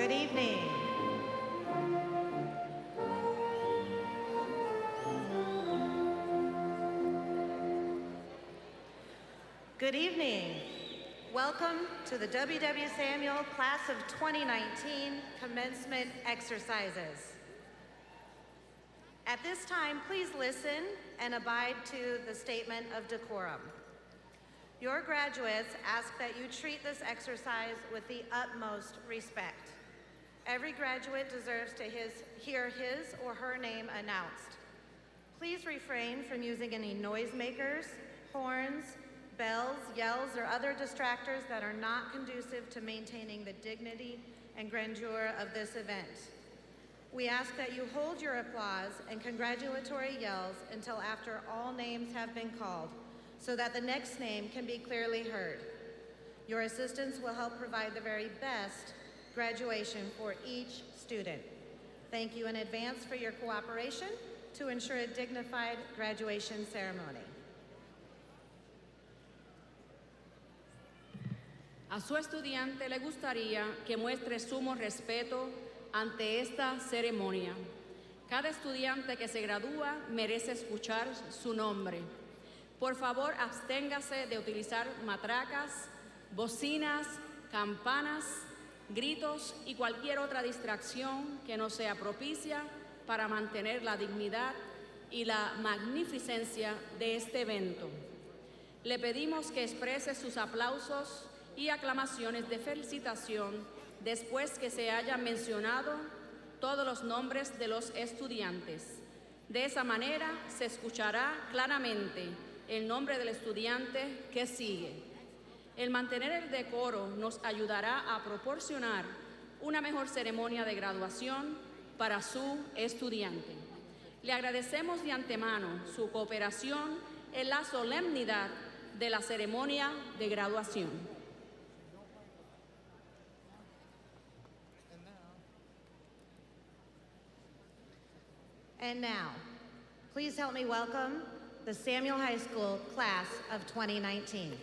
Good evening. Good evening. Welcome to the W.W. Samuell Class of 2019 Commencement Exercises. At this time, please listen and abide to the statement of decorum. Your graduates ask that you treat this exercise with the utmost respect. Every graduate deserves to hear his or her name announced. Please refrain from using any noisemakers, horns, bells, yells, or other distractors that are not conducive to maintaining the dignity and grandeur of this event. We ask that you hold your applause and congratulatory yells until after all names have been called, so that the next name can be clearly heard. Your assistants will help provide the very best graduation for each student. Thank you in advance for your cooperation to ensure a dignified graduation ceremony. A su estudiante le gustaría que muestre sumo respeto ante esta ceremonia. Cada estudiante que se gradúa merece escuchar su nombre. Por favor, absténgase de utilizar matracas, bocinas, campanas, gritos y cualquier otra distracción que no sea propicia para mantener la dignidad y la magnificencia de este evento. Le pedimos que exprese sus aplausos y aclamaciones de felicitación después que se hayan mencionado todos los nombres de los estudiantes. De esa manera se escuchará claramente el nombre del estudiante que sigue. El mantener el decoro nos ayudará a proporcionar una mejor ceremonia de graduación para su estudiante. Le agradecemos de antemano su cooperación en la solemnidad de la ceremonia de graduación. And now, please help me welcome the Samuell High School Class of 2019.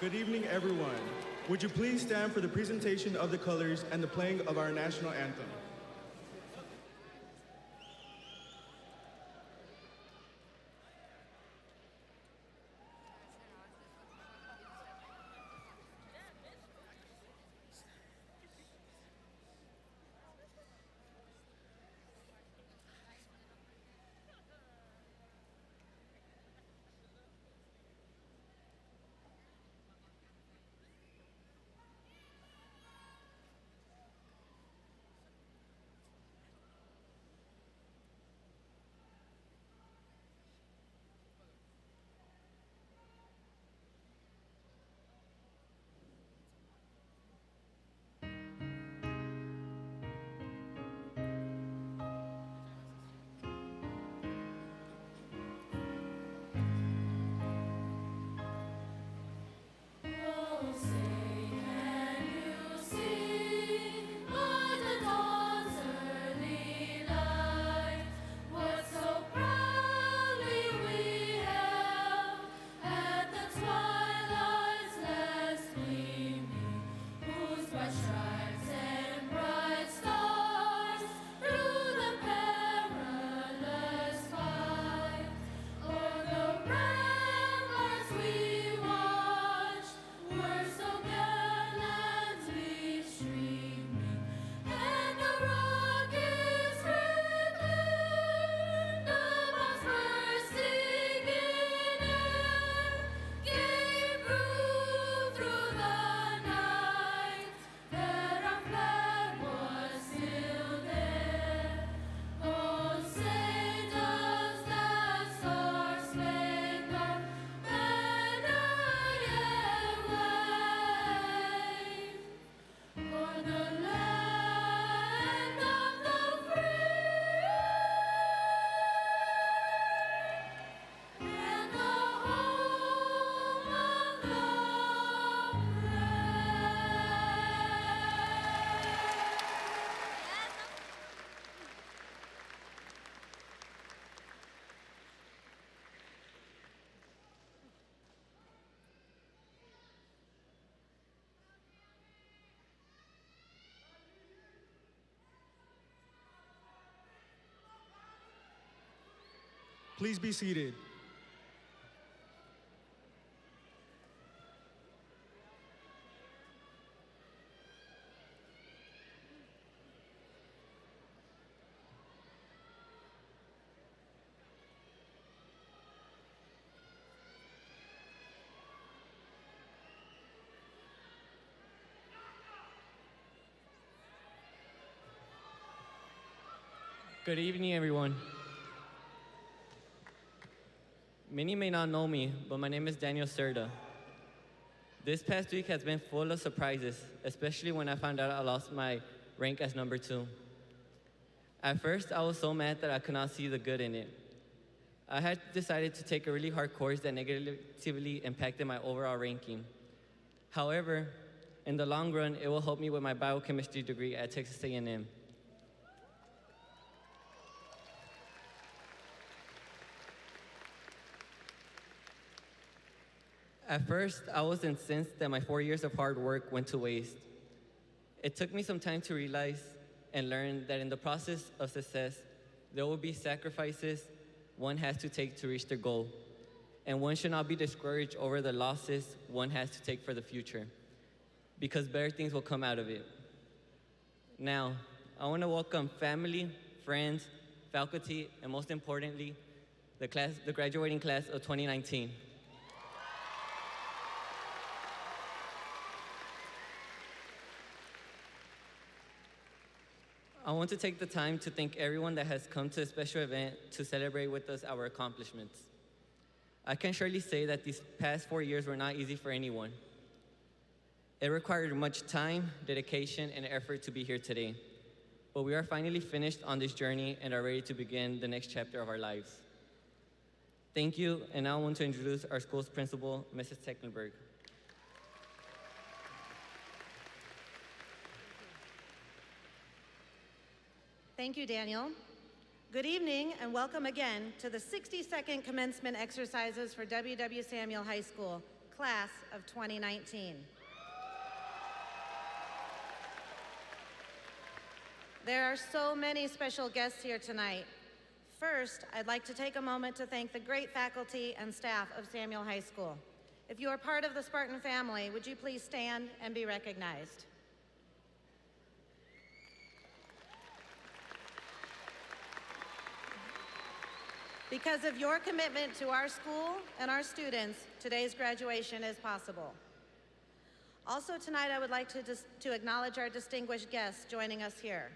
Good evening, everyone. Would you please stand for the presentation of the colors and the playing of our national anthem? Please be seated. Good evening, everyone. Many may not know me, but my name is Daniel Serda. This past week has been full of surprises, especially when I found out I lost my rank as number 2. At first, I was so mad that I could not see the good in it. I had decided to take a really hard course that negatively impacted my overall ranking. However, in the long run, it will help me with my biochemistry degree at Texas A&M. At first, I was incensed that my 4 years of hard work went to waste. It took me some time to realize and learn that in the process of success, there will be sacrifices one has to take to reach their goal, and one should not be discouraged over the losses one has to take for the future, because better things will come out of it. Now, I want to welcome family, friends, faculty, and most importantly, the graduating class of 2019. I want to take the time to thank everyone that has come to this special event to celebrate with us our accomplishments. I can surely say that these past 4 years were not easy for anyone. It required much time, dedication, and effort to be here today. But we are finally finished on this journey and are ready to begin the next chapter of our lives. Thank you, and now I want to introduce our school's principal, Mrs. Tecklenburg. Thank you, Daniel. Good evening and welcome again to the 60-second commencement exercises for W.W. Samuell High School, class of 2019. There are so many special guests here tonight. First, I'd like to take a moment to thank the great faculty and staff of Samuell High School. If you are part of the Spartan family, would you please stand and be recognized? Because of your commitment to our school and our students, today's graduation is possible. Also tonight, I would like to acknowledge our distinguished guests joining us here.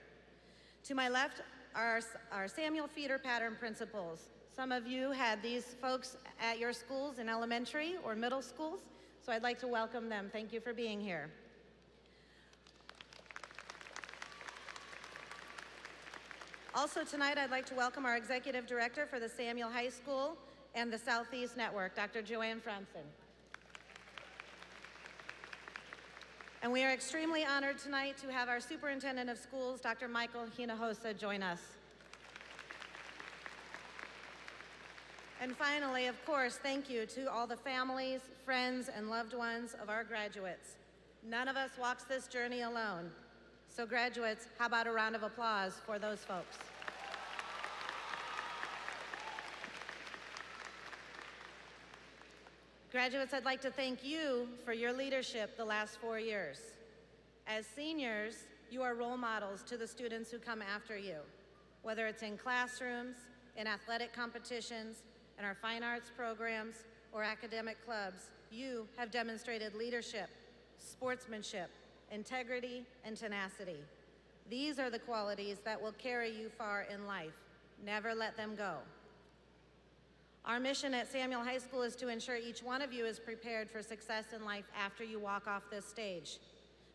To my left are our Samuell feeder pattern principals. Some of you had these folks at your schools in elementary or middle schools, so I'd like to welcome them. Thank you for being here. Also tonight, I'd like to welcome our Executive Director for the Samuell High School and the Southeast Network, Dr. Joanne Franson. And we are extremely honored tonight to have our Superintendent of Schools, Dr. Michael Hinojosa, join us. And finally, of course, thank you to all the families, friends, and loved ones of our graduates. None of us walks this journey alone. So graduates, how about a round of applause for those folks? Graduates, I'd like to thank you for your leadership the last 4 years. As seniors, you are role models to the students who come after you, whether it's in classrooms, in athletic competitions, in our fine arts programs, or academic clubs. You have demonstrated leadership, sportsmanship, integrity, and tenacity. These are the qualities that will carry you far in life. Never let them go. Our mission at Samuell High School is to ensure each one of you is prepared for success in life after you walk off this stage.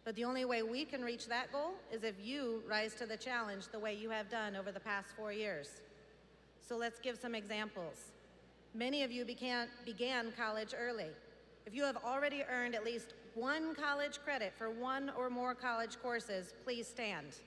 But the only way we can reach that goal is if you rise to the challenge the way you have done over the past 4 years. So let's give some examples. Many of you began college early. If you have already earned at least 1 college credit for 1 or more college courses, please stand.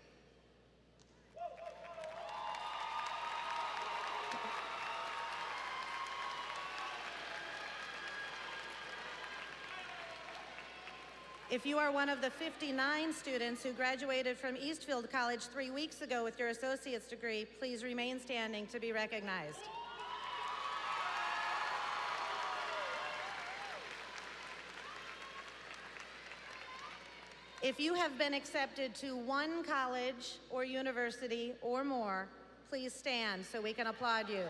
If you are one of the 59 students who graduated from Eastfield College 3 weeks ago with your associate's degree, please remain standing to be recognized. If you have been accepted to 1 college or university or more, please stand so we can applaud you.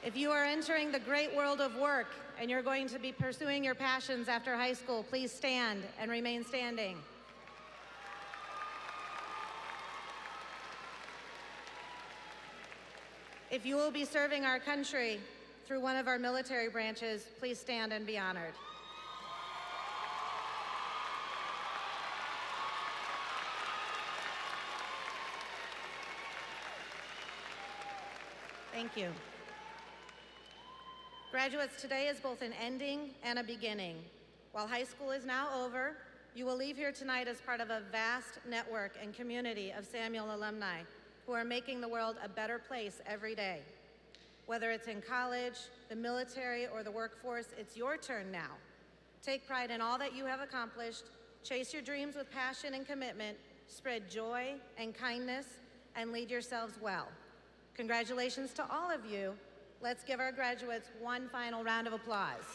If you are entering the great world of work and you're going to be pursuing your passions after high school, please stand and remain standing. If you will be serving our country through one of our military branches, please stand and be honored. Thank you. Graduates, today is both an ending and a beginning. While high school is now over, you will leave here tonight as part of a vast network and community of Samuell alumni who are making the world a better place every day. Whether it's in college, the military, or the workforce, it's your turn now. Take pride in all that you have accomplished, chase your dreams with passion and commitment, spread joy and kindness, and lead yourselves well. Congratulations to all of you. Let's give our graduates one final round of applause.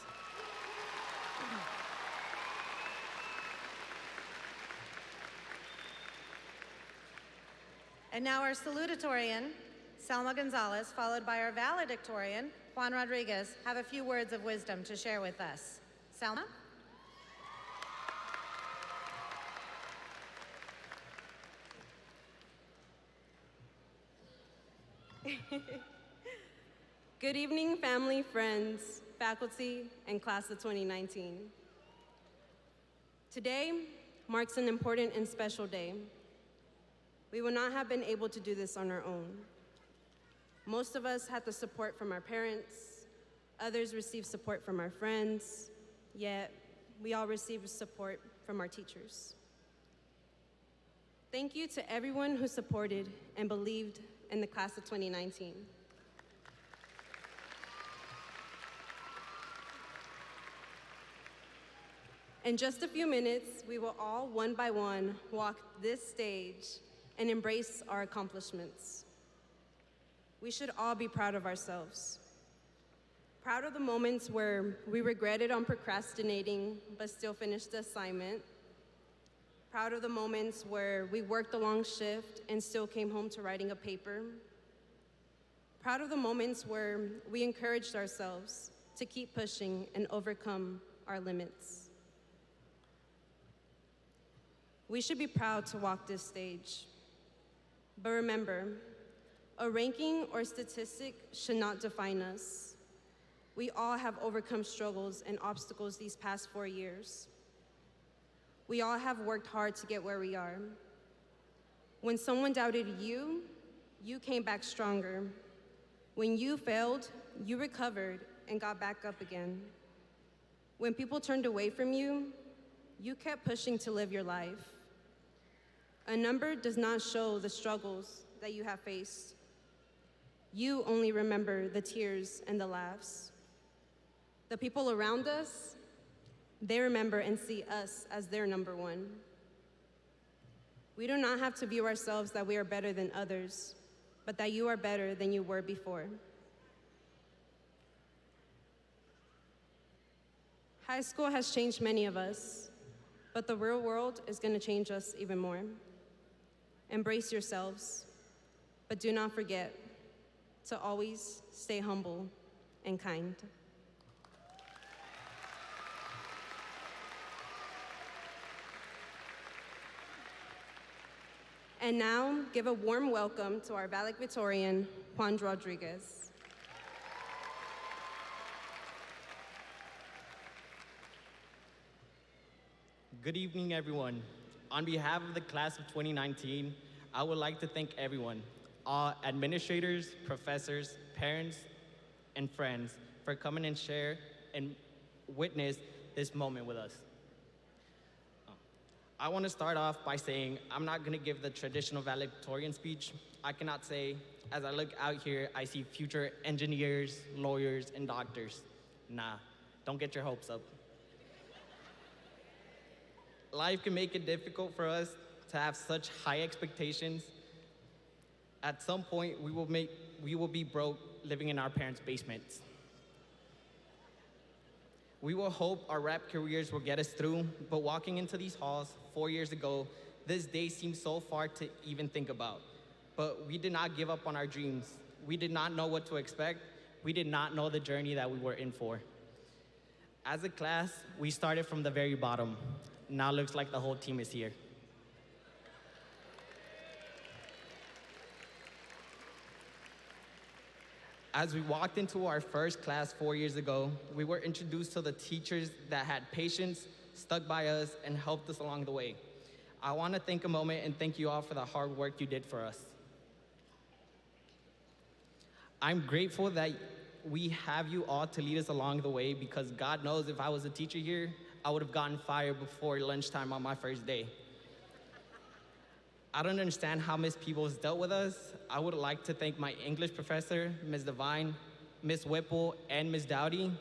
And now our salutatorian, Selma Gonzalez, followed by our valedictorian, Juan Rodriguez, have a few words of wisdom to share with us. Selma? Good evening, family, friends, faculty, and class of 2019. Today marks an important and special day. We would not have been able to do this on our own. Most of us had the support from our parents, others received support from our friends, yet we all received support from our teachers. Thank you to everyone who supported and believed in the class of 2019. In just a few minutes, we will all one by one walk this stage and embrace our accomplishments. We should all be proud of ourselves. Proud of the moments where we regretted on procrastinating but still finished the assignment. Proud of the moments where we worked a long shift and still came home to writing a paper. Proud of the moments where we encouraged ourselves to keep pushing and overcome our limits. We should be proud to walk this stage. But remember, a ranking or statistic should not define us. We all have overcome struggles and obstacles these past 4 years. We all have worked hard to get where we are. When someone doubted you, you came back stronger. When you failed, you recovered and got back up again. When people turned away from you, you kept pushing to live your life. A number does not show the struggles that you have faced. You only remember the tears and the laughs. The people around us, they remember and see us as their number one. We do not have to view ourselves that we are better than others, but that you are better than you were before. High school has changed many of us, but the real world is going to change us even more. Embrace yourselves, but do not forget to always stay humble and kind. And now, give a warm welcome to our valedictorian, Juan Rodriguez. Good evening, everyone. On behalf of the class of 2019, I would like to thank everyone, all administrators, professors, parents, and friends for coming and share and witness this moment with us. I want to start off by saying I'm not going to give the traditional valedictorian speech. I cannot say, as I look out here, I see future engineers, lawyers, and doctors. Nah, don't get your hopes up. Life can make it difficult for us to have such high expectations. At some point, we will be broke living in our parents' basements. We will hope our rap careers will get us through, but walking into these halls 4 years ago, this day seemed so far to even think about. But we did not give up on our dreams. We did not know what to expect. We did not know the journey that we were in for. As a class, we started from the very bottom. Now looks like the whole team is here. As we walked into our first class 4 years ago, we were introduced to the teachers that had patience, stuck by us, and helped us along the way. I want to take a moment and thank you all for the hard work you did for us. I'm grateful that we have you all to lead us along the way, because God knows if I was a teacher here, I would have gotten fired before lunchtime on my first day. I don't understand how Ms. Peebles dealt with us. I would like to thank my English professor, Ms. Devine, Ms. Whipple, and Ms. Dowdy.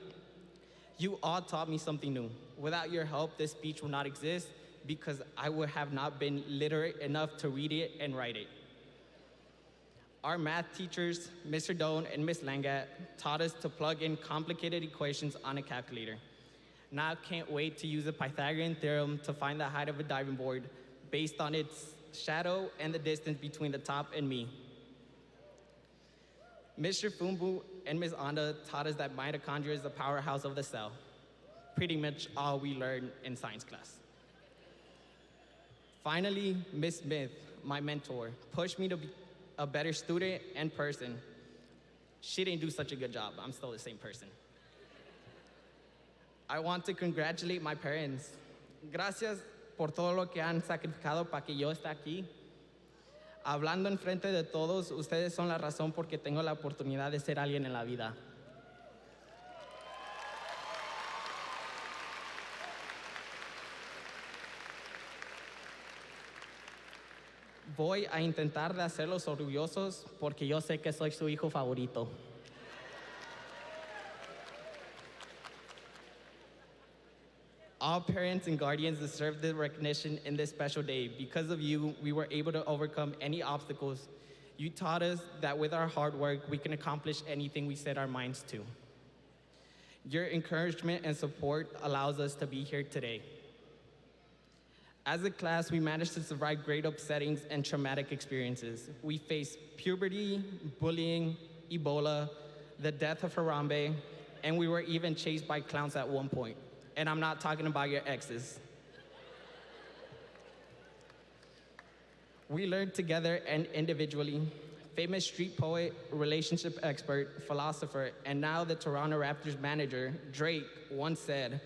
You all taught me something new. Without your help, this speech would not exist, because I would have not been literate enough to read it and write it. Our math teachers, Mr. Doan and Ms. Langat, taught us to plug in complicated equations on a calculator. Now I can't wait to use the Pythagorean theorem to find the height of a diving board based on its shadow and the distance between the top and me. Mr. Fumbu and Ms. Anda taught us that mitochondria is the powerhouse of the cell. Pretty much all we learned in science class. Finally, Ms. Smith, my mentor, pushed me to be a better student and person. She didn't do such a good job. I'm still the same person. I want to congratulate my parents. Gracias por todo lo que han sacrificado para que yo esté aquí. Hablando en frente de todos, ustedes son la razón por que tengo la oportunidad de ser alguien en la vida. Voy a intentar de hacerlos orgullosos porque yo sé que soy su hijo favorito. All parents and guardians deserve the recognition in this special day. Because of you, we were able to overcome any obstacles. You taught us that with our hard work, we can accomplish anything we set our minds to. Your encouragement and support allows us to be here today. As a class, we managed to survive great upsettings and traumatic experiences. We faced puberty, bullying, Ebola, the death of Harambe, and we were even chased by clowns at one point. And I'm not talking about your exes. We learned together and individually. Famous street poet, relationship expert, philosopher, and now the Toronto Raptors manager, Drake, once said,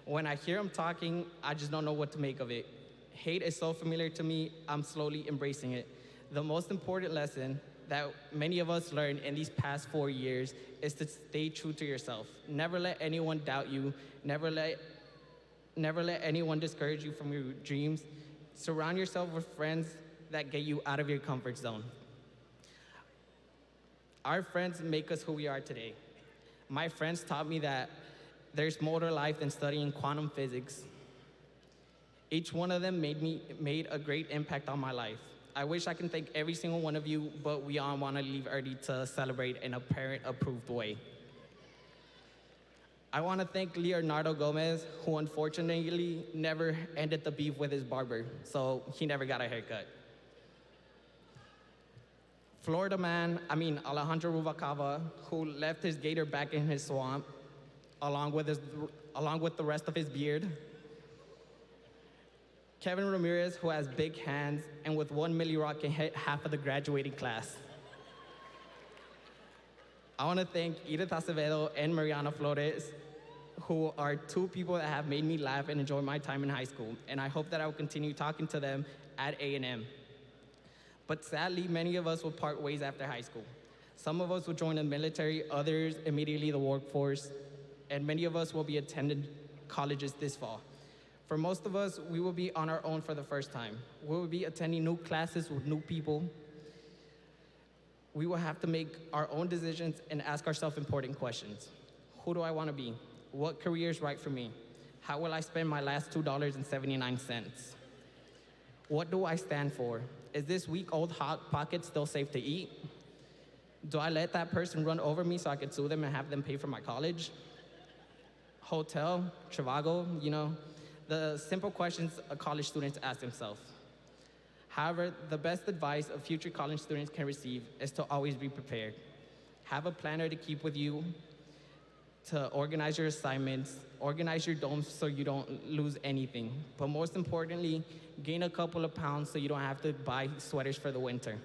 "When I hear him talking, I just don't know what to make of it. Hate is so familiar to me, I'm slowly embracing it." The most important lesson that many of us learned in these past 4 years is to stay true to yourself. Never let anyone doubt you. Never let anyone discourage you from your dreams. Surround yourself with friends that get you out of your comfort zone. Our friends make us who we are today. My friends taught me that there's more to life than studying quantum physics. Each one of them made a great impact on my life. I wish I can thank every single one of you, but we all want to leave early to celebrate in a parent-approved way. I want to thank Leonardo Gomez, who unfortunately never ended the beef with his barber, so he never got a haircut. Alejandro Rubalcaba, who left his gator back in his swamp, along with the rest of his beard. Kevin Ramirez, who has big hands, and with 1 milli rock can hit half of the graduating class. I want to thank Edith Acevedo and Mariana Flores, who are two people that have made me laugh and enjoy my time in high school, and I hope that I will continue talking to them at A&M. But sadly, many of us will part ways after high school. Some of us will join the military, others immediately the workforce, and many of us will be attending colleges this fall. For most of us, we will be on our own for the first time. We will be attending new classes with new people. We will have to make our own decisions and ask ourselves important questions. Who do I want to be? What career is right for me? How will I spend my last $2.79? What do I stand for? Is this week old Hot Pocket still safe to eat? Do I let that person run over me so I could sue them and have them pay for my college? Hotel, Trivago, the simple questions a college student ask themselves. However, the best advice a future college students can receive is to always be prepared. Have a planner to keep with you, to organize your assignments, organize your domes so you don't lose anything. But most importantly, gain a couple of pounds so you don't have to buy sweaters for the winter.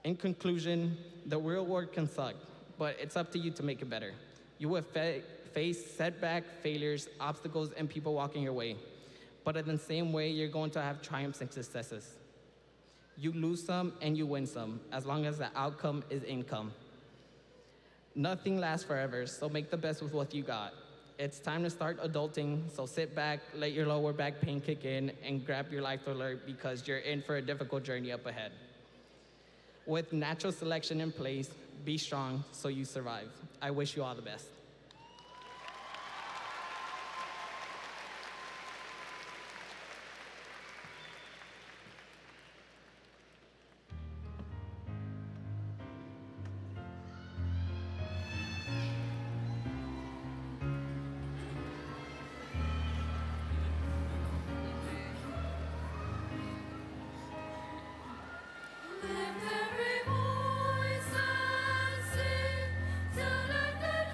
In conclusion, the real world can suck, but it's up to you to make it better. You will face setback, failures, obstacles, and people walking your way. But in the same way, you're going to have triumphs and successes. You lose some and you win some, as long as the outcome is income. Nothing lasts forever, so make the best with what you got. It's time to start adulting, so sit back, let your lower back pain kick in, and grab your life alert because you're in for a difficult journey up ahead. With natural selection in place, be strong so you survive. I wish you all the best. Lift every voice and sing, till earth and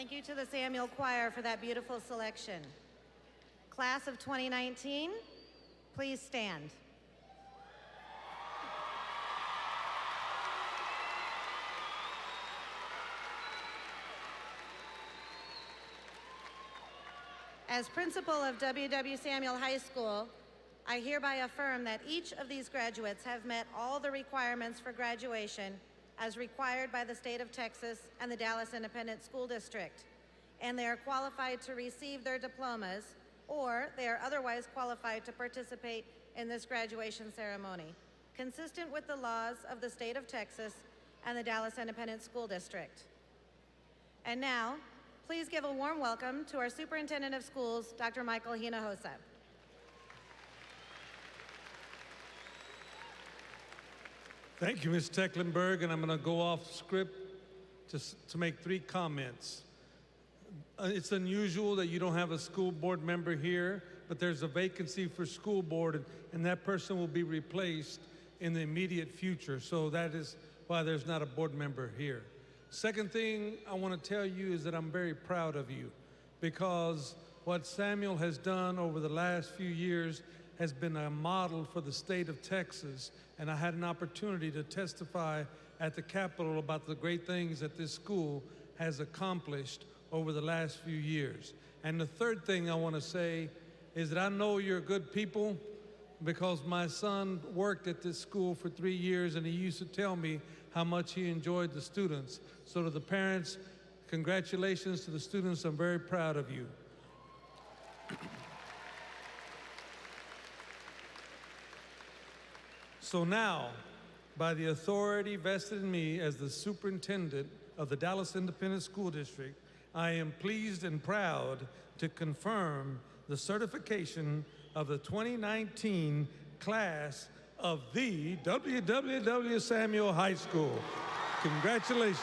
Thank you to the Samuel Choir for that beautiful selection. Class of 2019, please stand. As principal of W.W. Samuel High School, I hereby affirm that each of these graduates have met all the requirements for graduation as required by the state of Texas and the Dallas Independent School District, and they are qualified to receive their diplomas, or they are otherwise qualified to participate in this graduation ceremony, consistent with the laws of the state of Texas and the Dallas Independent School District. And now, please give a warm welcome to our Superintendent of Schools, Dr. Michael Hinojosa. Thank you, Ms. Tecklenburg, and I'm going to go off script to make 3 comments. It's unusual that you don't have a school board member here, but there's a vacancy for school board, and that person will be replaced in the immediate future. So that is why there's not a board member here. Second thing I want to tell you is that I'm very proud of you, because what Samuel has done over the last few years has been a model for the state of Texas, and I had an opportunity to testify at the Capitol about the great things that this school has accomplished over the last few years. And the third thing I want to say is that I know you're good people, because my son worked at this school for 3 years, and he used to tell me how much he enjoyed the students. So to the parents, congratulations to the students. I'm very proud of you. So now, by the authority vested in me as the superintendent of the Dallas Independent School District, I am pleased and proud to confirm the certification of the 2019 class of the WWW Samuel High School. Congratulations.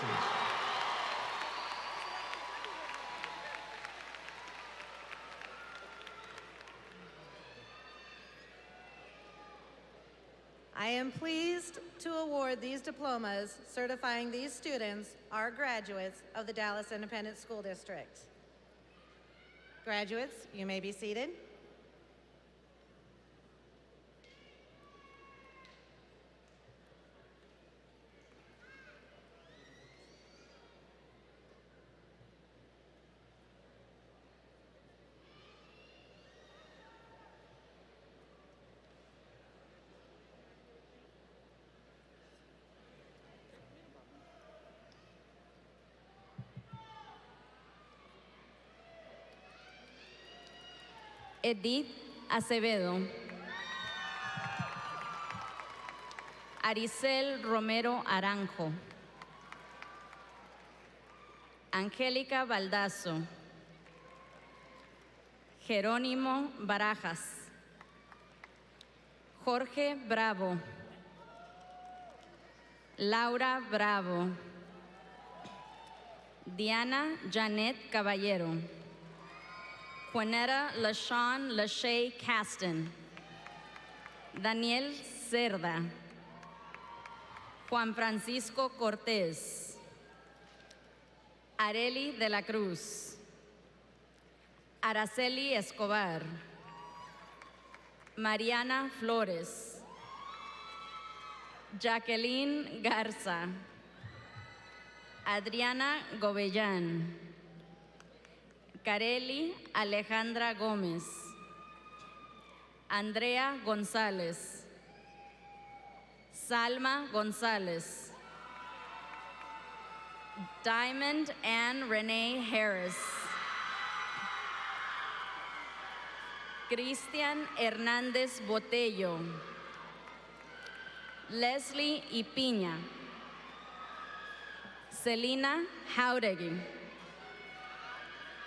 I am pleased to award these diplomas certifying these students are graduates of the Dallas Independent School District. Graduates, you may be seated. Edith Acevedo. Aricel Romero Aranjo. Angélica Baldazo. Jerónimo Barajas. Jorge Bravo. Laura Bravo. Diana Janet Caballero. Juanetta LaShawn Lachey Caston. Daniel Cerda. Juan Francisco Cortés. Areli de la Cruz. Araceli Escobar. Mariana Flores. Jacqueline Garza. Adriana Gobellán. Carely Alejandra Gómez. Andrea González. Salma González. Diamond Ann Renee Harris. Cristian Hernández Botello. Leslie Ipiña. Selena Howdeggy.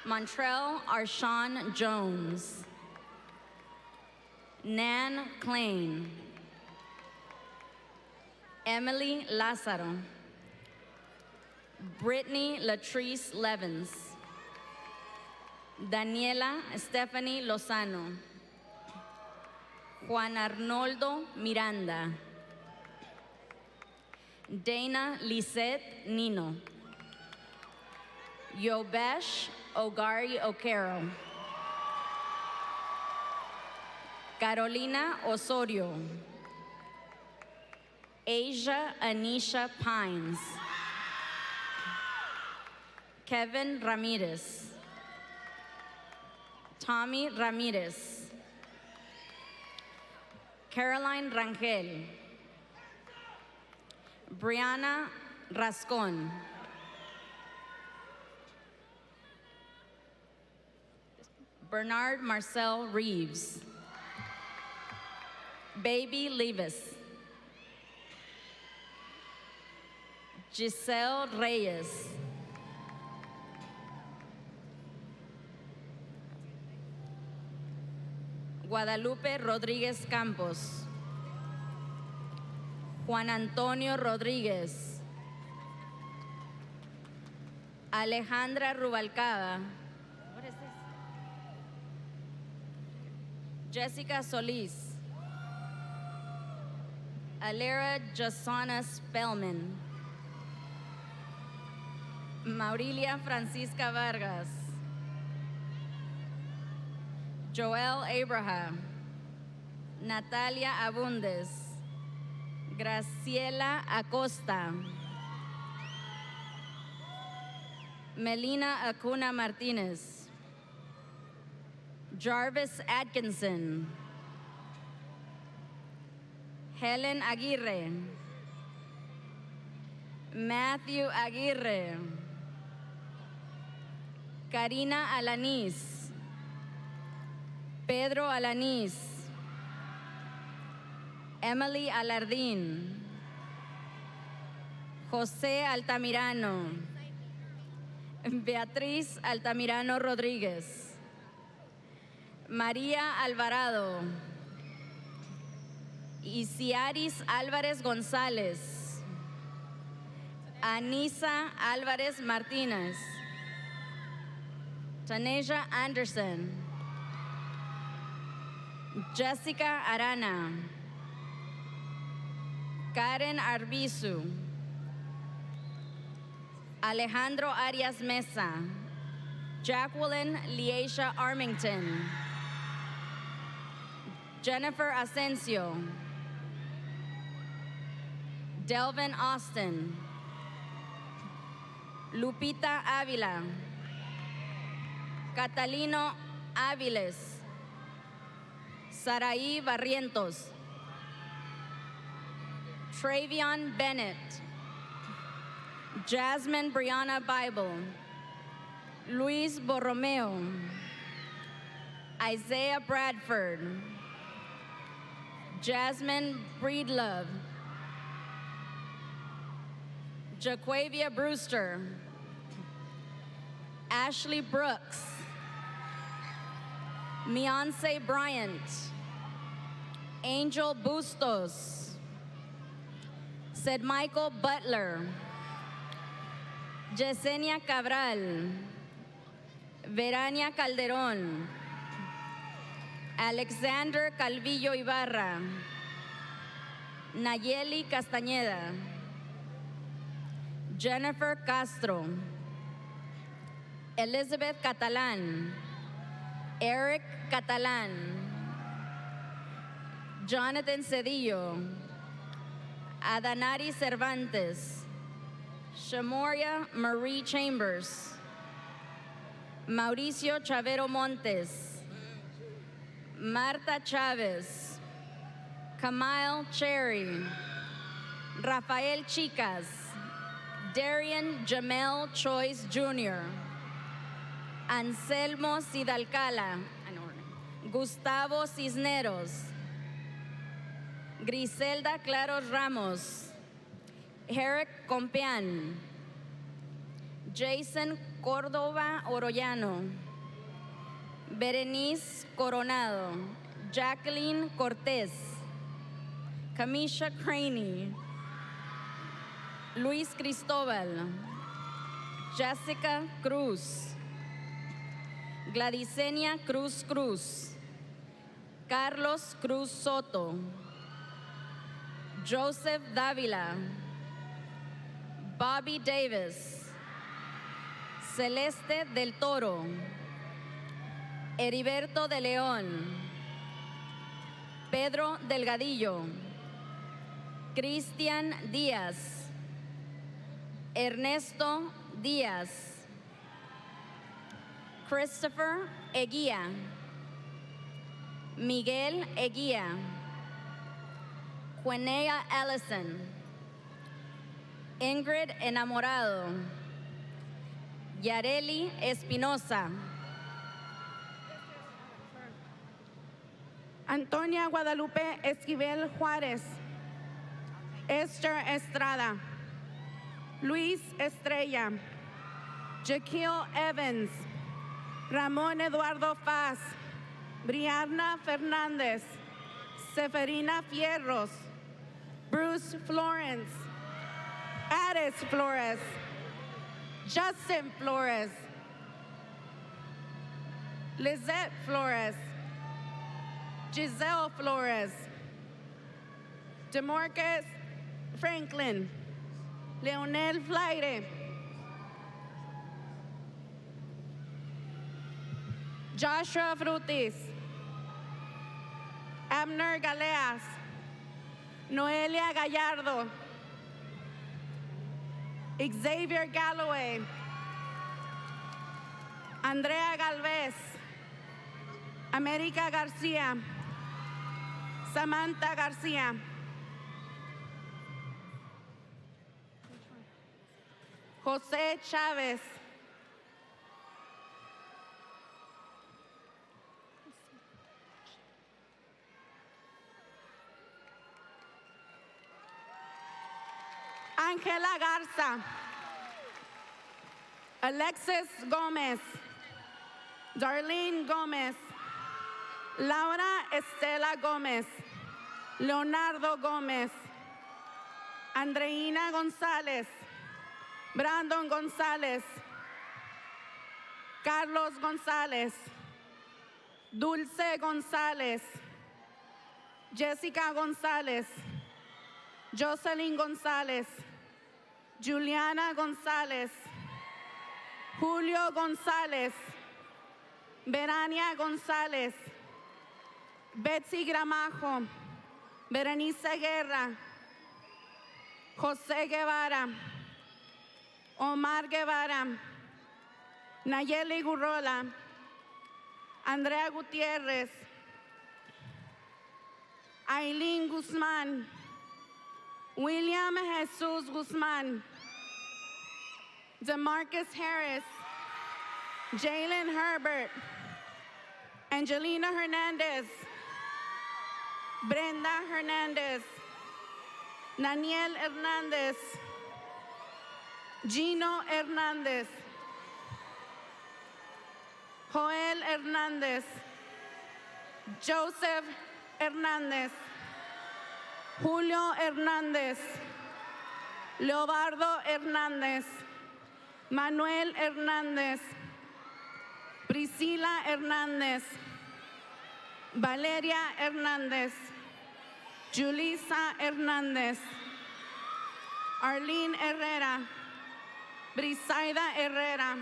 Montrell Arshawn Jones. Nan Klein. Emily Lázaro. Brittany Latrice Levens. Daniela Stephanie Lozano. Juan Arnoldo Miranda. Dana Lisette Nino. Yobesh Ogari Okero. Carolina Osorio. Asia Anisha Pines. Kevin Ramirez. Tommy Ramirez. Caroline Rangel. Brianna Rascon. Bernard Marcel Reeves. Baby Levis. Giselle Reyes. Guadalupe Rodríguez Campos. Juan Antonio Rodríguez. Alejandra Rubalcaba. What is this? Jessica Solis. Alera Jasana Spellman. Maurilia Francisca Vargas. Joel Abraham. Natalia Abundes. Graciela Acosta. Melina Acuna Martinez. Jarvis Atkinson. Helen Aguirre. Matthew Aguirre. Karina Alanis. Pedro Alanis. Emily Alardín. José Altamirano. Beatriz Altamirano Rodríguez. María Alvarado. Isiaris Álvarez González. Anisa Álvarez Martínez. Taneja Anderson. Jessica Arana. Karen Arbizu. Alejandro Arias Mesa. Jacqueline Leisha Armington. Jennifer Asensio. Delvin Austin. Lupita Avila. Catalino Áviles. Saraí Barrientos. Travion Bennett. Jasmine Brianna Bible. Luis Borromeo. Isaiah Bradford. Jasmine Breedlove. Jaquavia Brewster. Ashley Brooks. Beyonce Bryant. Angel Bustos. Said Michael Butler. Yesenia Cabral. Verania Calderón. Alexander Calvillo Ibarra. Nayeli Castañeda. Jennifer Castro. Elizabeth Catalán. Eric Catalán. Jonathan Cedillo. Adanari Cervantes. Shamoria Marie Chambers. Mauricio Chavero Montes. Marta Chavez. Kamile Cherry. Rafael Chicas. Darian Jamel Choice Jr. Anselmo Sidalcala. Gustavo Cisneros. Griselda Claros Ramos. Herrick Compián. Jason Córdoba Orollano. Berenice Coronado. Jacqueline Cortez. Camisha Craney. Luis Cristobal. Jessica Cruz. Gladysenia Cruz Cruz. Carlos Cruz Soto. Joseph Davila. Bobby Davis. Celeste del Toro, Heriberto de León, Pedro Delgadillo, Cristian Díaz, Ernesto Díaz, Christopher Eguía, Miguel Eguía, Juanea Ellison, Ingrid Enamorado, Yareli Espinosa, Antonia Guadalupe Esquivel Juárez, Esther Estrada, Luis Estrella, Jaquil Evans, Ramón Eduardo Faz, Brianna Fernández, Seferina Fierros, Bruce Florence, Addis Flores, Justin Flores, Lizette Flores, Giselle Flores, Demarcus Franklin, Leonel Flaire, Joshua Frutis, Abner Galeas, Noelia Gallardo, Xavier Galloway, Andrea Galvez, America Garcia, Samantha Garcia, Jose Chavez, Angela Garza, Alexis Gomez, Darlene Gomez, Laura Estela Gomez, Leonardo Gomez, Andreina González, Brandon González, Carlos González, Dulce González, Jessica González, Jocelyn González, Juliana González, Julio González, Verania González, Betsy Gramajo, Berenice Guerra, José Guevara, Omar Guevara, Nayeli Gurrola, Andrea Gutiérrez, Aileen Guzmán, William Jesus Guzmán, DeMarcus Harris, Jalen Herbert, Angelina Hernandez, Brenda Hernandez, Daniel Hernandez, Gino Hernandez, Joel Hernandez, Joseph Hernandez, Julio Hernandez, Leobardo Hernandez, Manuel Hernandez, Priscila Hernandez, Valeria Hernandez, Julissa Hernandez, Arlene Herrera, Brisaida Herrera,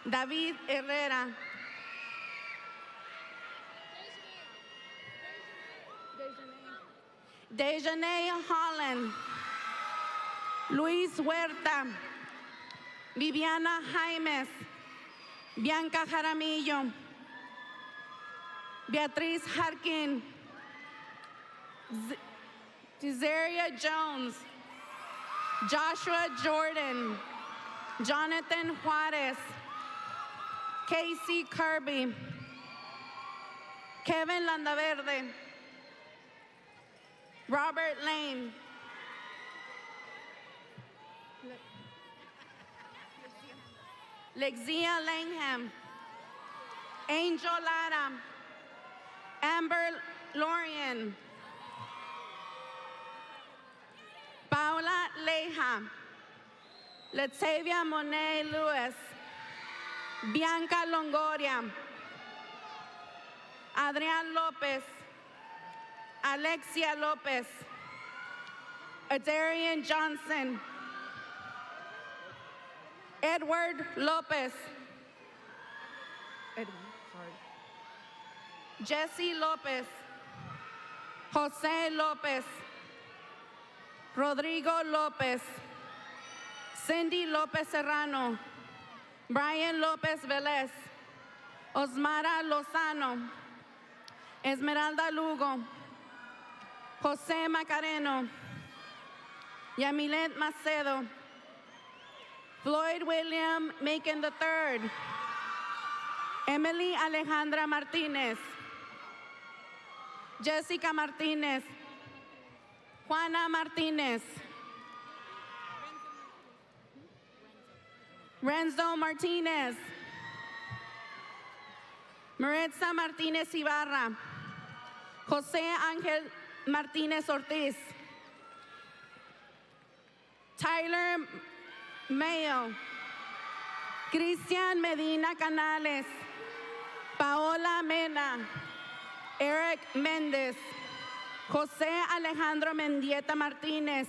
David Herrera, Dejanay Holland, Luis Huerta, Viviana Jaimes, Bianca Jaramillo, Beatriz Harkin, Tizeria Jones, Joshua Jordan, Jonathan Juarez, Casey Kirby, Kevin Landaverde, Robert Lane, Lexia Langham, Angel Lara, Amber Lorian, Paula Leja, Latavia Monet Lewis, Bianca Longoria, Adrian Lopez, Alexia Lopez, Adarian Johnson, Edward Lopez. Jesse Lopez. Jose Lopez. Rodrigo Lopez. Cindy Lopez Serrano. Brian Lopez Velez. Osmara Lozano. Esmeralda Lugo. Jose Macareno. Yamilet Macedo. Floyd William Macon III. Emily Alejandra Martinez. Jessica Martinez. Juana Martinez. Renzo Martinez. Maritza Martinez Ibarra. Jose Ángel Martinez Ortiz. Tyler Mayo. Cristian Medina Canales. Paola Mena. Eric Méndez. José Alejandro Mendieta Martínez.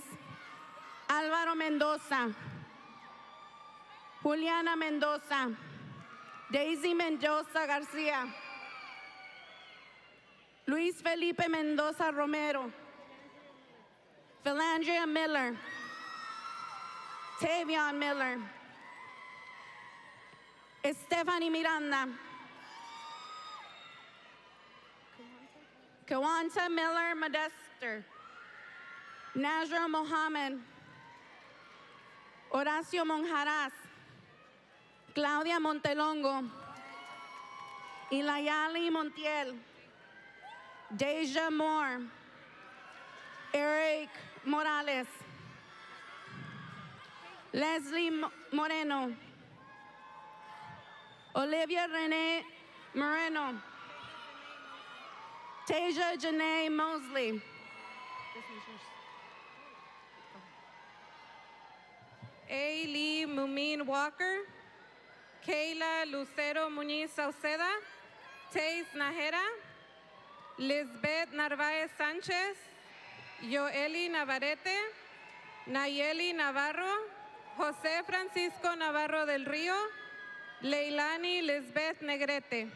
Álvaro Mendoza. Juliana Mendoza. Daisy Mendoza García. Luis Felipe Mendoza Romero. Philandria Miller. Tavion Miller. Stephanie Miranda. Kawanta Miller Modester. Nazra Mohammed. Horacio Monjaraz. Claudia Montelongo. Ilayali Montiel. Deja Moore. Eric Morales. Leslie Moreno. Olivia Renee Moreno. Tasia Janae Mosley. A. Lee Mumin Walker. Kayla Lucero Muñiz Sauceda. Taze Najera. Lisbeth Narvaez Sánchez. Yoeli Navarrete. Nayeli Navarro. José Francisco Navarro del Río. Leilani Lisbeth Negrete.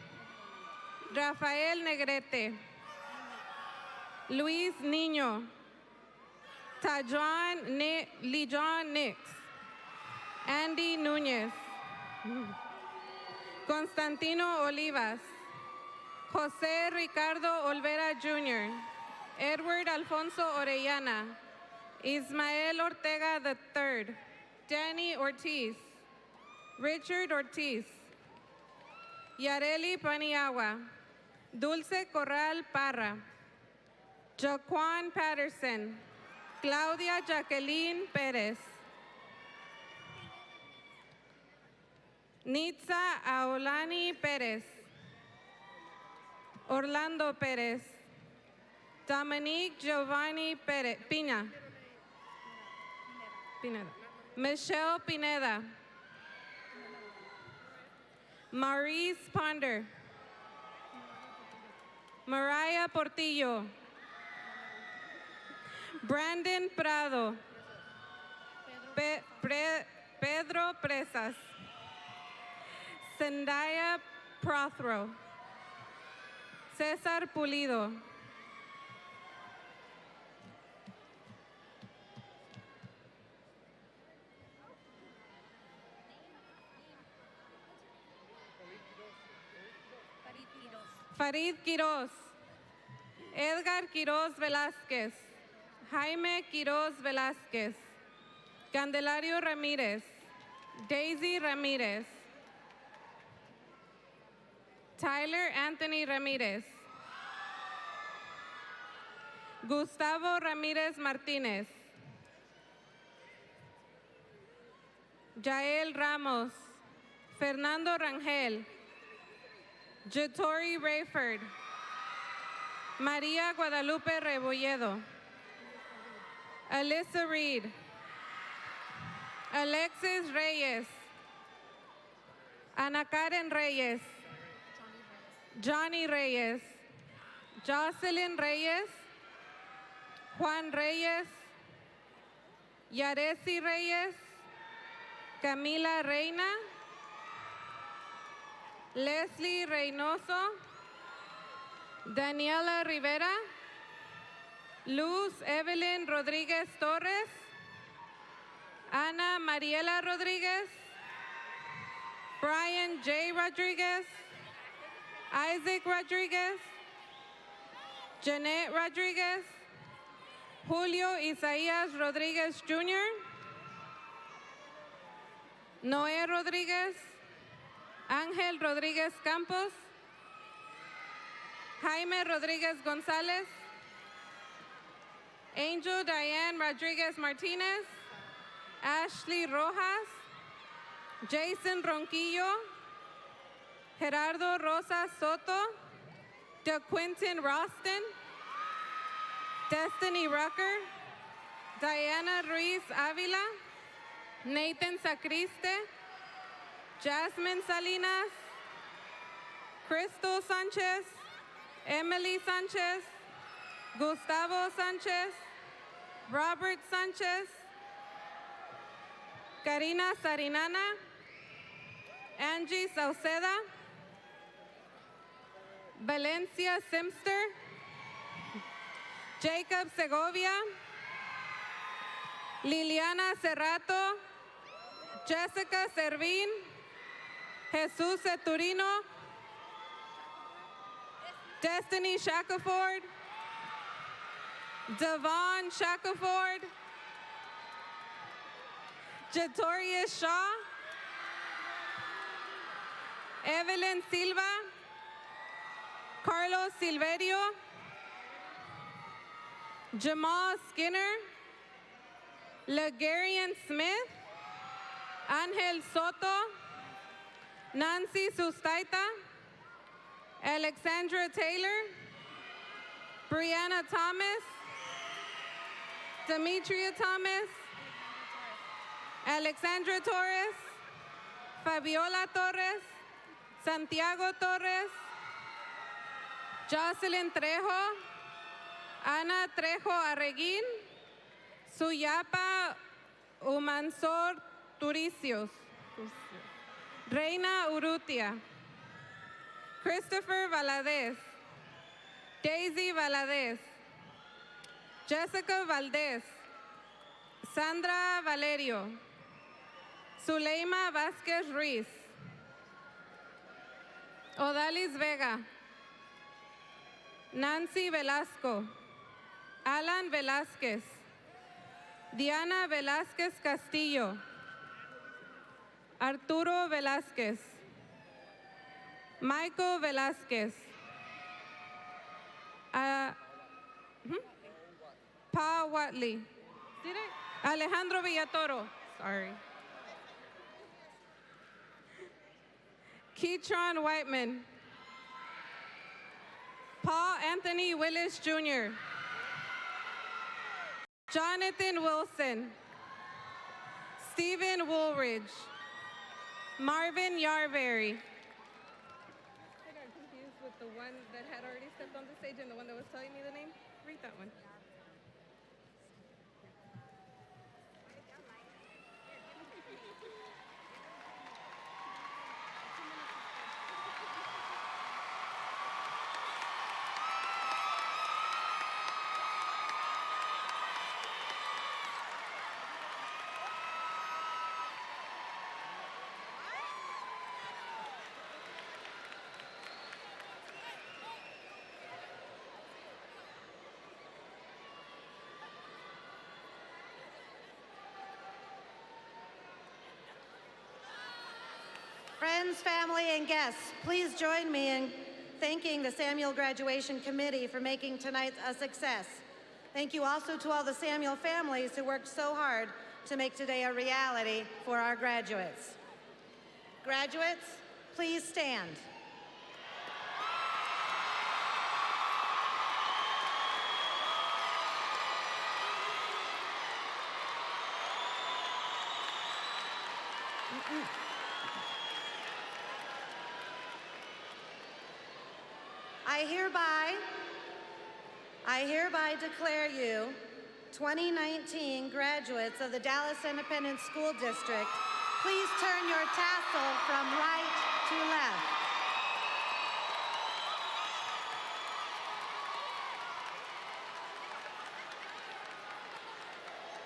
Rafael Negrete. Luis Niño. Tajuan Lijon Nix. Andy Núñez. Constantino Olivas. José Ricardo Olvera Jr. Edward Alfonso Orellana. Ismael Ortega III. Danny Ortiz. Richard Ortiz. Yareli Paniagua. Dulce Corral Parra. Jaquan Patterson. Claudia Jacqueline Pérez. Nitza Aolani Pérez. Orlando Pérez. Dominique Giovanni Pérez. Pineda. Michelle Pineda. Maurice Ponder. Mariah Portillo. Brandon Prado. Pedro Presas. Zendaya Prothro. César Pulido. Farid Quiroz. Edgar Quiroz Velázquez. Jaime Quiroz Velázquez. Candelario Ramírez. Daisy Ramírez. Tyler Anthony Ramírez. Gustavo Ramírez Martínez. Jael Ramos. Fernando Rangel. Jatori Rayford. María Guadalupe Rebolledo. Alyssa Reed. Alexis Reyes. Ana Karen Reyes. Johnny Reyes. Jocelyn Reyes. Juan Reyes. Yaresi Reyes. Camila Reina, Leslie Reynoso, Daniela Rivera, Luz Evelyn Rodríguez Torres, Ana Mariela Rodríguez, Brian J. Rodriguez, Isaac Rodriguez, Jeanette Rodriguez, Julio Isaías Rodríguez Jr., Noé Rodríguez, Ángel Rodríguez Campos, Jaime Rodríguez González, Angel Diane Rodriguez Martinez, Ashley Rojas, Jason Ronquillo, Gerardo Rosa Soto, DeQuinton Roston, Destiny Rucker, Diana Ruiz Avila, Nathan Sacriste, Jasmine Salinas, Crystal Sanchez, Emily Sanchez, Gustavo Sanchez, Robert Sanchez, Karina Sarinana, Angie Sauceda, Valencia Simster, Jacob Segovia, Liliana Cerrato, Jessica Servín, Jesus Eturino, Destiny Shackelford, Devon Shackelford, Jatorius Shaw, Evelyn Silva, Carlos Silverio, Jamal Skinner, Legarian Smith, Angel Soto, Nancy Sustaita, Alexandra Taylor, Brianna Thomas, Demetria Thomas, Alexandra Torres, Fabiola Torres, Santiago Torres, Jocelyn Trejo, Ana Trejo Arreguín, Suyapa Umansor Turicios, Reina Urrutia, Christopher Valadez, Daisy Valadez, Jessica Valdez, Sandra Valerio, Zuleima Vázquez Ruiz, Odalis Vega, Nancy Velasco, Alan Velázquez, Diana Velázquez Castillo, Arturo Velázquez, Michael Velázquez, Pa Watley, Alejandro Villatoro, sorry, Keitron Whiteman, Paul Anthony Willis Jr., Jonathan Wilson, Stephen Woolridge, Marvin Yarberry. I got confused with the one that had already stepped on the stage and the one that was telling me the name. Read that one. Friends, family, and guests, please join me in thanking the Samuel Graduation Committee for making tonight a success. Thank you also to all the Samuel families who worked so hard to make today a reality for our graduates. Graduates, please stand. I hereby declare you 2019 graduates of the Dallas Independent School District please turn your tassel from right to left.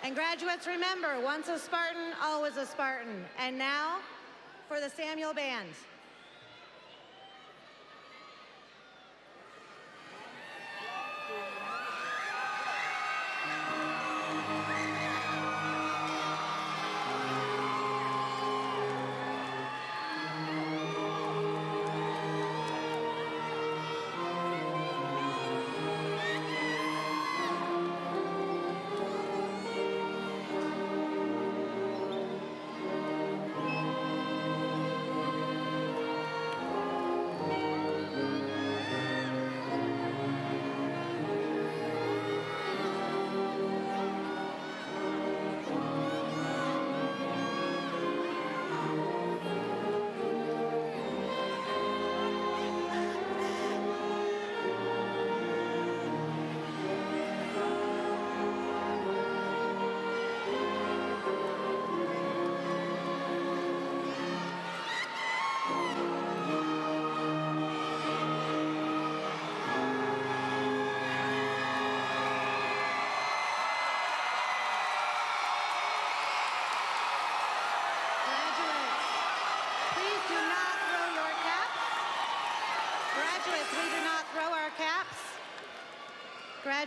And graduates, remember, once a Spartan, always a Spartan. And now for the Samuell Band.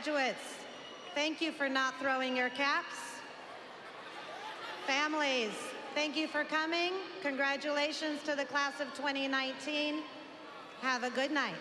Graduates, thank you for not throwing your caps. Families, thank you for coming. Congratulations to the class of 2019. Have a good night.